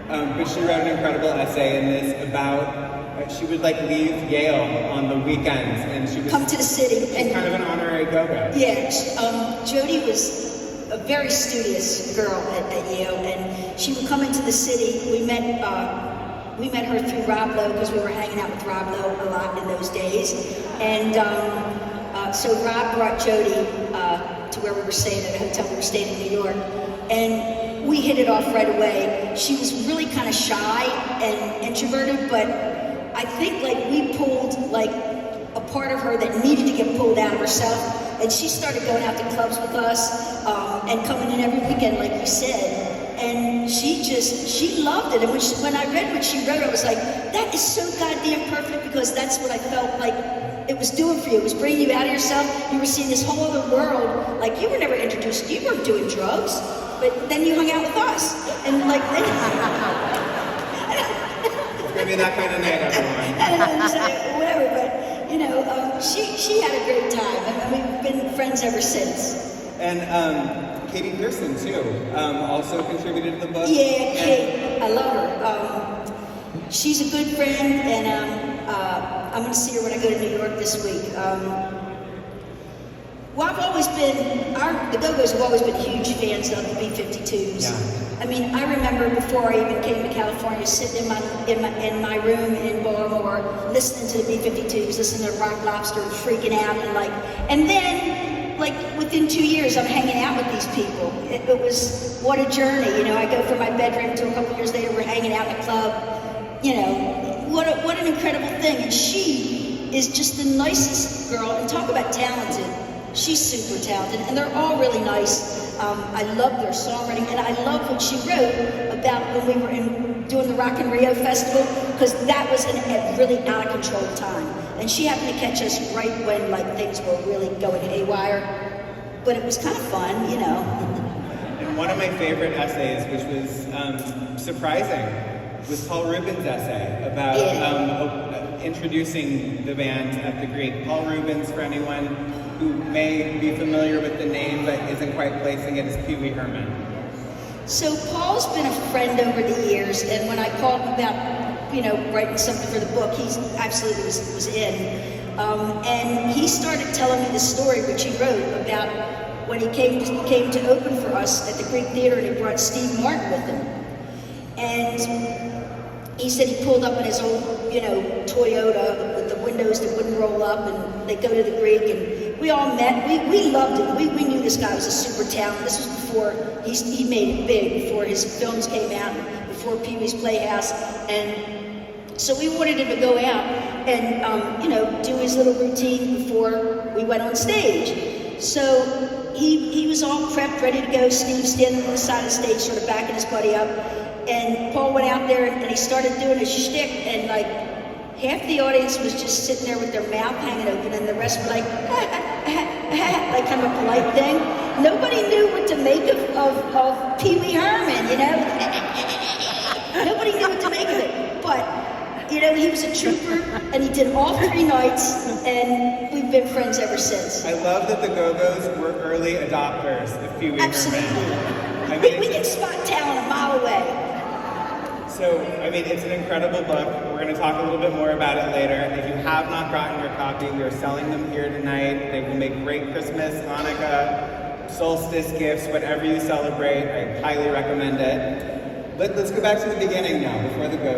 But she wrote an incredible essay in this about she would like leave Yale on the weekends, and she would come to the city. And kind of an honorary go-go. Yeah, Jody was a very studious girl at Yale, and she would come into the city. We met her through Rob Lowe because we were hanging out with Rob Lowe a lot in those days, and so Rob brought Jody to where we were staying at a hotel we were staying in New York, and we hit it off right away. She was really kind of shy and introverted, but I think like we pulled like a part of her that needed to get pulled out of herself, and she started going out to clubs with us and coming in every weekend, like you said. And she loved it. And when I read what she wrote, I was like, that is so goddamn perfect, because that's what I felt like it was doing for you. It was bringing you out of yourself. You were seeing this whole other world. Like, you were never introduced, you weren't doing drugs, but then you hung out with us. And like, then maybe that kind of night, everyone. I don't know, whatever, but you know, she had a great time. I mean, we've been friends ever since. And Katie Pearson too, also contributed to the book. Yeah, Kate, I love her. She's a good friend, and I'm going to see her when I go to New York this week. Well, I've always been, the Go-Go's have always been huge fans of the B-52s. Yeah. I mean, I remember before I even came to California, sitting in my room in Baltimore, listening to the B-52s, listening to Rock Lobster, freaking out, and then, like, within 2 years, I'm hanging out with these people. It was, what a journey, you know. I go from my bedroom to a couple years later, we're hanging out in a club, you know. What an incredible thing. And she is just the nicest girl, and talk about talented. She's super talented, and they're all really nice. I love their songwriting, and I love what she wrote about when we were doing the Rock in Rio Festival, because that was a really out of control time. And she happened to catch us right when like things were really going haywire. But it was kind of fun, you know. And one of my favorite essays, which was surprising, was Paul Rubens' essay about introducing the band at the Greek. Paul Rubens, for anyone who may be familiar with the name but isn't quite placing it, as Pee Wee Herman. So Paul's been a friend over the years, and when I called him about, you know, writing something for the book, he absolutely was in. And he started telling me the story which he wrote about when he came to open for us at the Greek Theater, and he brought Steve Martin with him. And he said he pulled up in his old, you know, Toyota with the windows that wouldn't roll up, and they go to the Greek, and we all met. We loved him. We knew this guy was a super talent. This was before he made it big, before his films came out, before Pee Wee's Playhouse, and so we wanted him to go out and you know, do his little routine before we went on stage. So he was all prepped, ready to go. Steve standing on the side of the stage, sort of backing his buddy up, and Paul went out there and he started doing his shtick, and like half the audience was just sitting there with their mouth hanging open, and the rest were like, like kind of a polite thing. Nobody knew what to make of Pee Wee Herman, you know? Nobody knew what to make of it. But, you know, he was a trooper, and he did all 3 nights, and we've been friends ever since. I love that the Go-Go's were early adopters of Pee Wee Herman. Absolutely. We can spot talent a mile away. So, I mean, it's an incredible book. We're going to talk a little bit more about it later. If you have not gotten your copy, we are selling them here tonight. They will make great Christmas, Hanukkah, solstice gifts, whatever you celebrate. I highly recommend it. Let's go back to the beginning now.